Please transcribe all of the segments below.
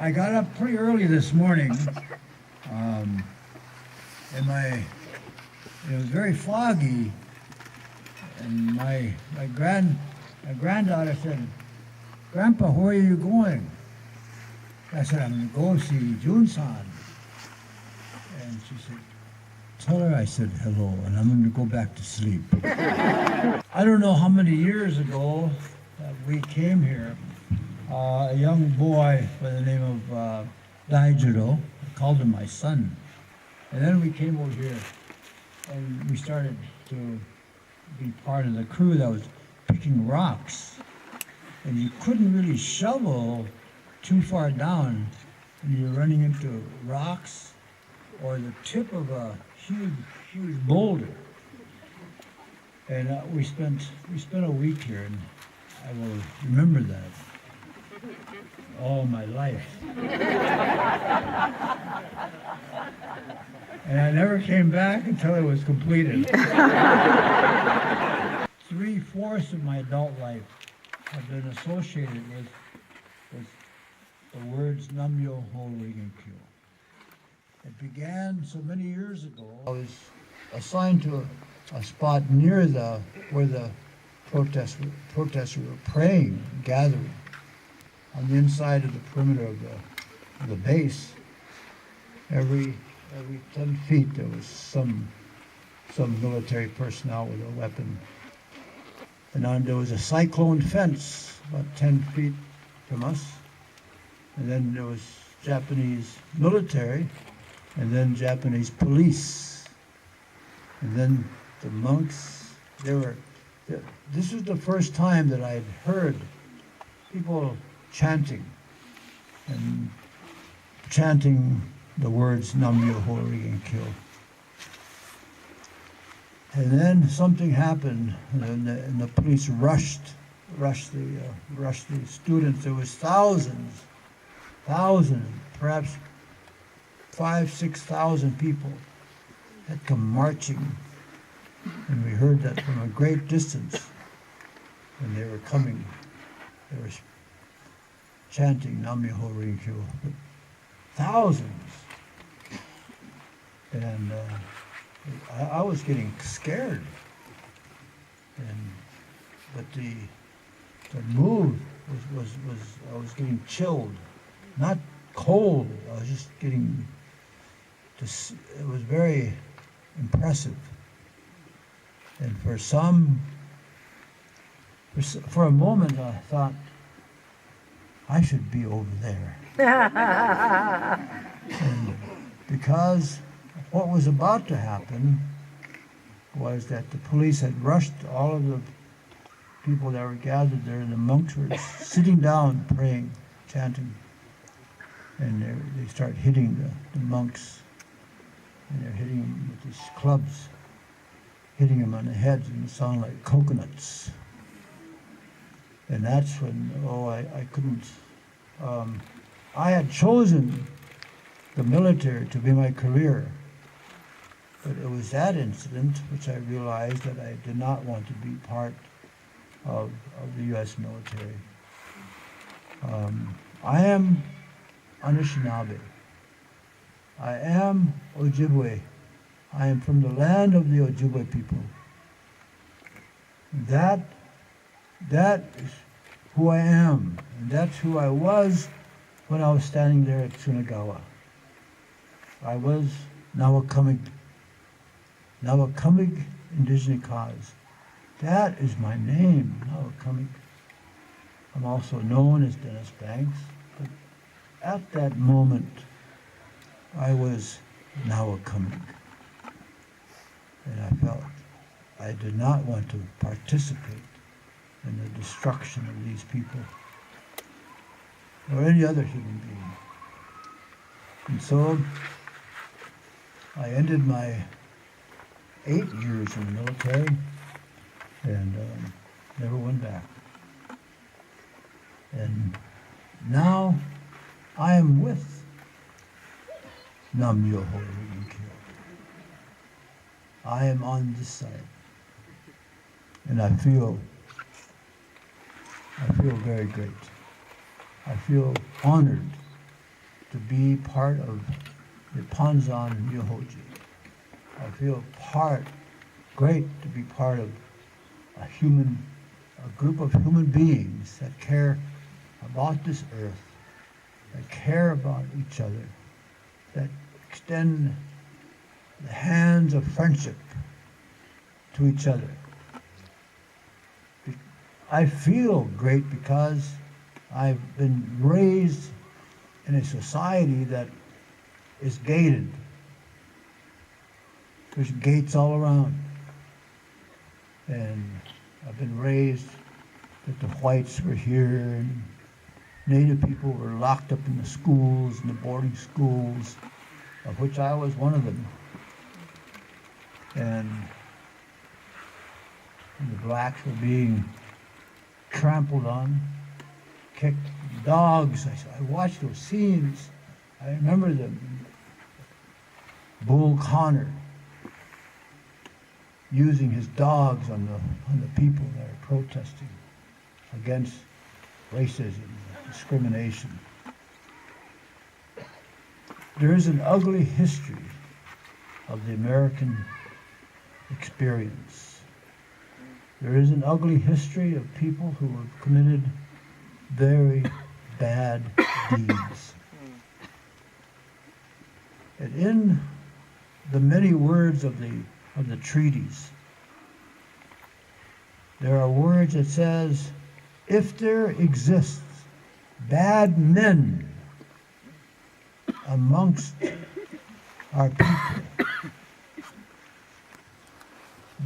I got up pretty early this morning, and it was very foggy, and my granddaughter said, "Grandpa, where are you going?" I said, "I'm going to go see Jun-san." And she said, "Tell her I said hello, and I'm going to go back to sleep." I don't know how many years ago that we came here. A young boy by the name of Daijiro, I called him my son. And then we came over here and we started to be part of the crew that was picking rocks. And you couldn't really shovel too far down when you're running into rocks or the tip of a huge boulder. And we spent a week here, and I will remember that all my life. And I never came back until it was completed. 3/4 of my adult life have been associated with the words Nam-myoho Renge-kyo. It began so many years ago. I was assigned to a spot near where the protesters were praying, gathering, on the inside of the perimeter of the base. Every 10 feet there was some military personnel with a weapon. And there was a cyclone fence about 10 feet from us. And then there was Japanese military, and then Japanese police. And then the monks, this was the first time that I'd heard people chanting the words Nam-myoho Renge-kyo. And then something happened, and the police rushed the students. There was thousands, perhaps 5,000-6,000 people had come marching, and we heard that from a great distance. When they were coming, they were chanting Nam-myoho Renge-kyo. Thousands. And I was getting scared. But the mood was I was getting chilled, not cold. I was just getting. It was very impressive. And for a moment, I thought I should be over there. And because what was about to happen was that the police had rushed all of the people that were gathered there, and the monks were sitting down, praying, chanting, and they start hitting the monks, and they're hitting them with these clubs, hitting them on the heads, and it sounded like coconuts. And that's when, I couldn't, I had chosen the military to be my career, but it was that incident which I realized that I did not want to be part of the U.S. military. I am Anishinaabe. I am Ojibwe. I am from the land of the Ojibwe people. That is who I am, and that's who I was when I was standing there at Tsunagawa. I was Nowa Cumig indigenous cause. That is my name, Nowa Cumig. I'm also known as Dennis Banks, but at that moment, I was Nowa Cumig. And I felt I did not want to participate in the destruction of these people or any other human being. And so I ended my 8 years in the military and never went back. And now I am with Nam-myoho Renge-kyo. I am on this side, and I feel very great. I feel honored to be part of the Panzan and Yohoji. I feel great to be part of a group of human beings that care about this earth, that care about each other, that extend the hands of friendship to each other. I feel great because I've been raised in a society that is gated. There's gates all around. And I've been raised that the whites were here and Native people were locked up in the schools, in the boarding schools, of which I was one of them. And the blacks were being trampled on, kicked, dogs. I watched those scenes. I remember Bull Connor using his dogs on the people that are protesting against racism, discrimination. There is an ugly history of the American experience. There is an ugly history of people who have committed very bad deeds. And in the many words of the treaties, there are words that says, if there exists bad men amongst our people,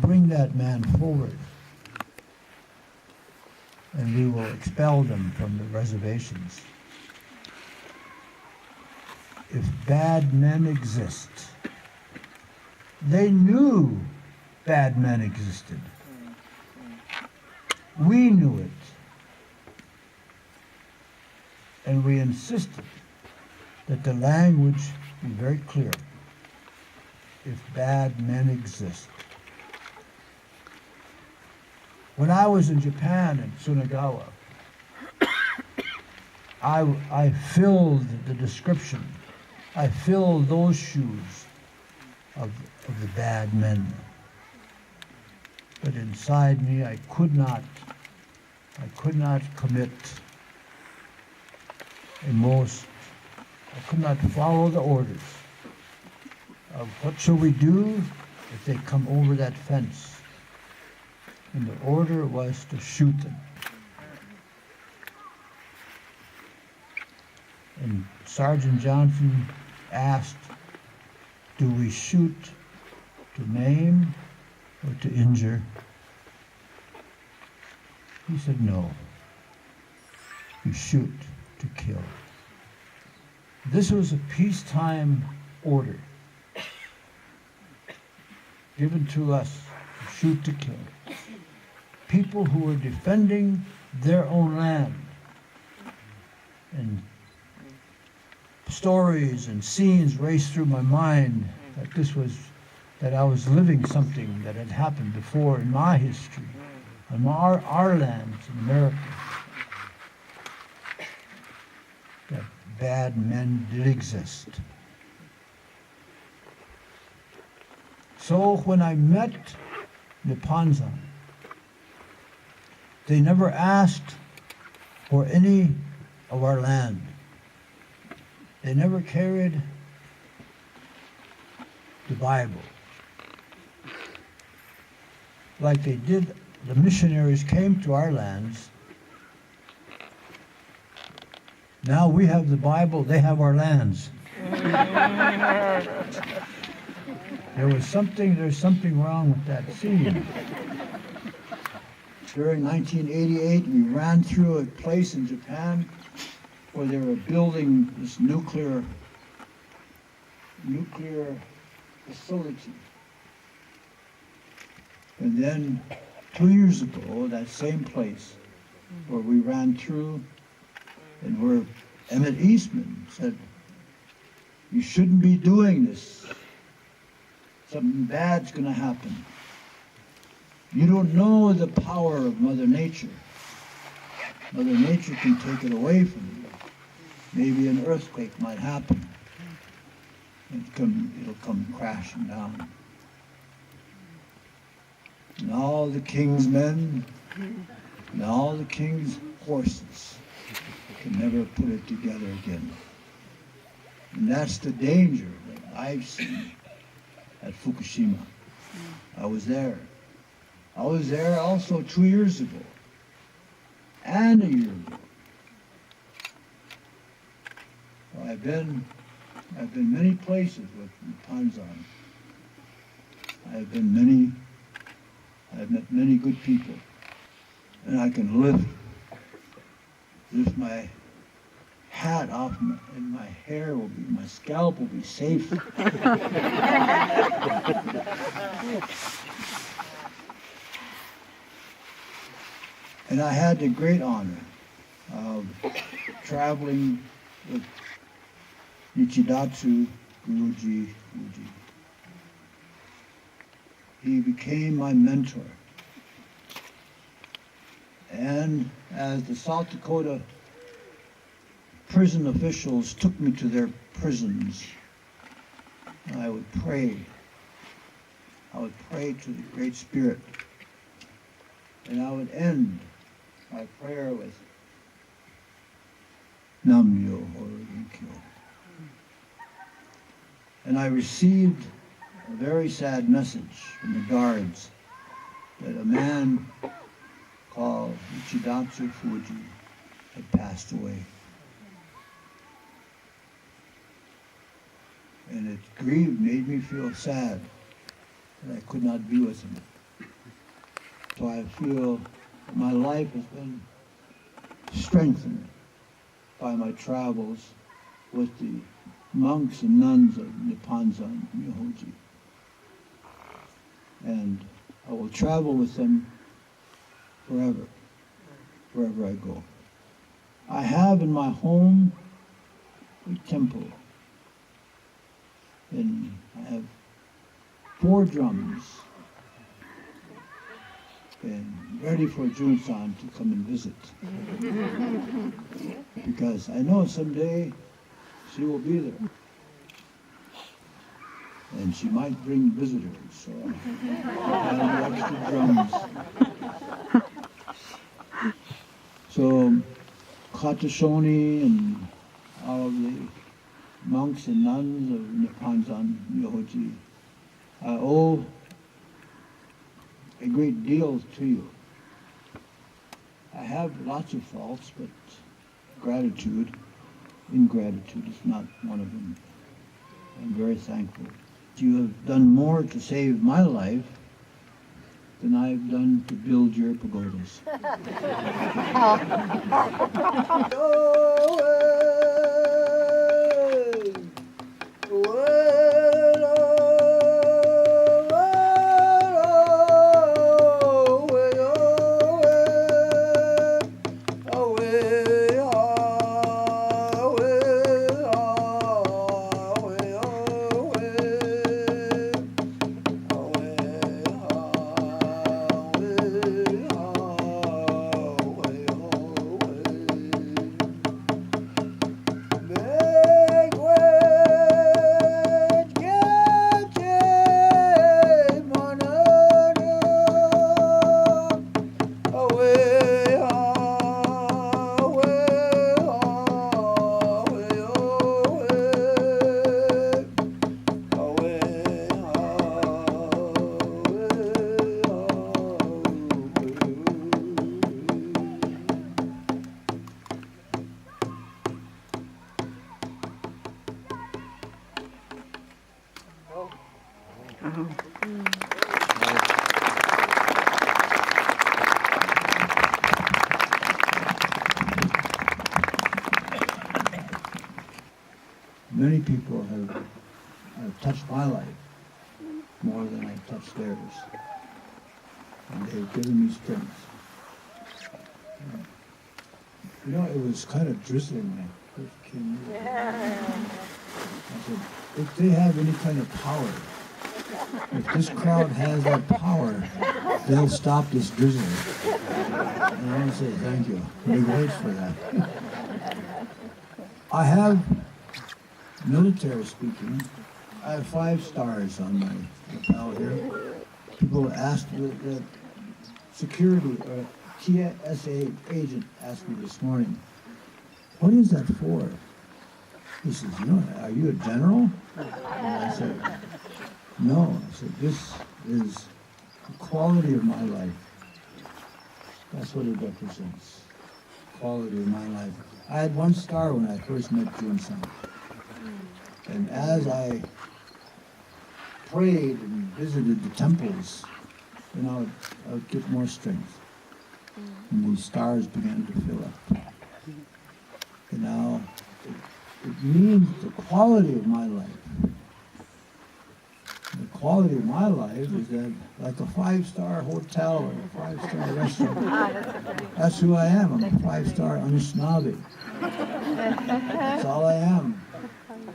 bring that man forward, and we will expel them from the reservations. If bad men exist, they knew bad men existed. We knew it. And we insisted that the language be very clear. If bad men exist. When I was in Japan, in Tsunagawa, I filled the description. I filled those shoes of the bad men. But inside me, I could not commit I could not follow the orders of what shall we do if they come over that fence. And the order was to shoot them. And Sergeant Johnson asked, do we shoot to maim or to injure? He said, no. You shoot to kill. This was a peacetime order given to us to shoot to kill. People who were defending their own land. And stories and scenes raced through my mind that I was living something that had happened before in my history, on our lands in America. That bad men did exist. So when I met the Panzan, they never asked for any of our land. They never carried the Bible like they did. The missionaries came to our lands. Now we have the Bible, they have our lands. There's something wrong with that scene. During 1988, we ran through a place in Japan where they were building this nuclear facility. And then 2 years ago, that same place where we ran through and where Emmett Eastman said, you shouldn't be doing this. Something bad's going to happen. You don't know the power of Mother Nature. Mother Nature can take it away from you. maybe an earthquake might happen. It'll come crashing down. And all the king's men and all the king's horses can never put it together again. And that's the danger that I've seen at Fukushima. I was there. I was there also 2 years ago and a year ago. So I've been many places with Panzan. I've met many good people, and I can lift my hat off, and my hair will be, my scalp will be safe. And I had the great honor of traveling with Nichidatsu Guruji. He became my mentor. And as the South Dakota prison officials took me to their prisons, I would pray. I would pray to the Great Spirit. And I would end my prayer with Nam Myo Horen Kyo. And I received a very sad message from the guards that a man called Ichidatsu Fuji had passed away. And it made me feel sad that I could not be with him. So I feel that my life has been strengthened by my travels with the monks and nuns of Nipponzan Myohoji. And I will travel with them forever, wherever I go. I have in my home a temple, and I have 4 drums, and ready for Jun-san to come and visit. Because I know someday she will be there. And she might bring visitors, so I have extra drums. So Katashoni and all of the monks and nuns of Nipponzan Myohoji, I owe a great deal to you. I have lots of faults, but ingratitude is not one of them. I'm very thankful. You have done more to save my life than I've done to build your pagodas. Many people have touched my life more than I've touched theirs. And they've given me strength. You know, it was kind of drizzling when I first came here. I said, if they have any kind of power, if this crowd has that power, they'll stop this drizzling. And I want to say thank you. Big words for that. I have, military speaking, I have 5 stars on my lapel here. People asked the security or TSA agent asked me this morning, what is that for? He says, are you a general? And I said, no. I said, this is the quality of my life. That's what it represents. Quality of my life. I had 1 star when I first met Jun-san. And as I prayed and visited the temples, I would get more strength. And these stars began to fill up. And now, it means the quality of my life. The quality of my life is that, like a 5-star hotel or a 5-star restaurant, that's who I am. I'm a 5-star Anishinaabe. That's all I am.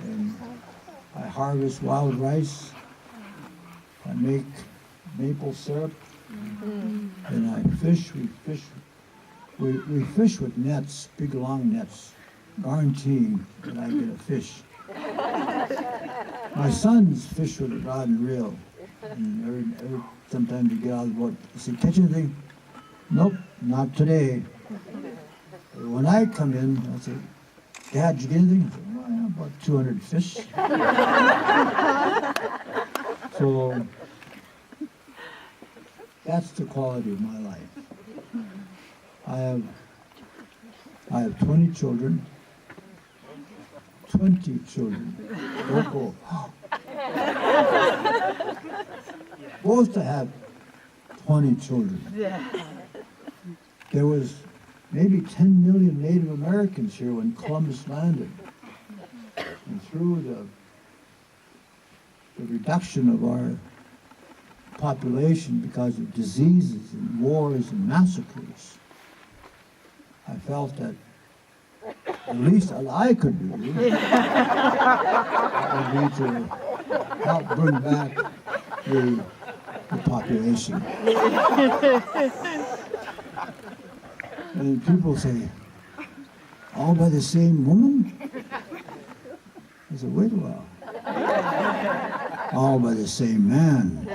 And I harvest wild rice. I make maple syrup. And I fish. We fish with nets, big long nets, guaranteeing that I get a fish. My sons fish with a rod and reel. And sometimes you get out of the boat, you say, catch anything? Nope, not today. When I come in, I say, Dad, did you get anything? I say, well, yeah, about 200 fish. So that's the quality of my life. I have 20 children. 20 children. Don't go. Supposed to have 20 children. There was maybe 10 million Native Americans here when Columbus landed. And through the reduction of our population because of diseases and wars and massacres, I felt that at least all I could do would be to help bring back the population. And people say, all by the same woman? I said, wait a while. All by the same man.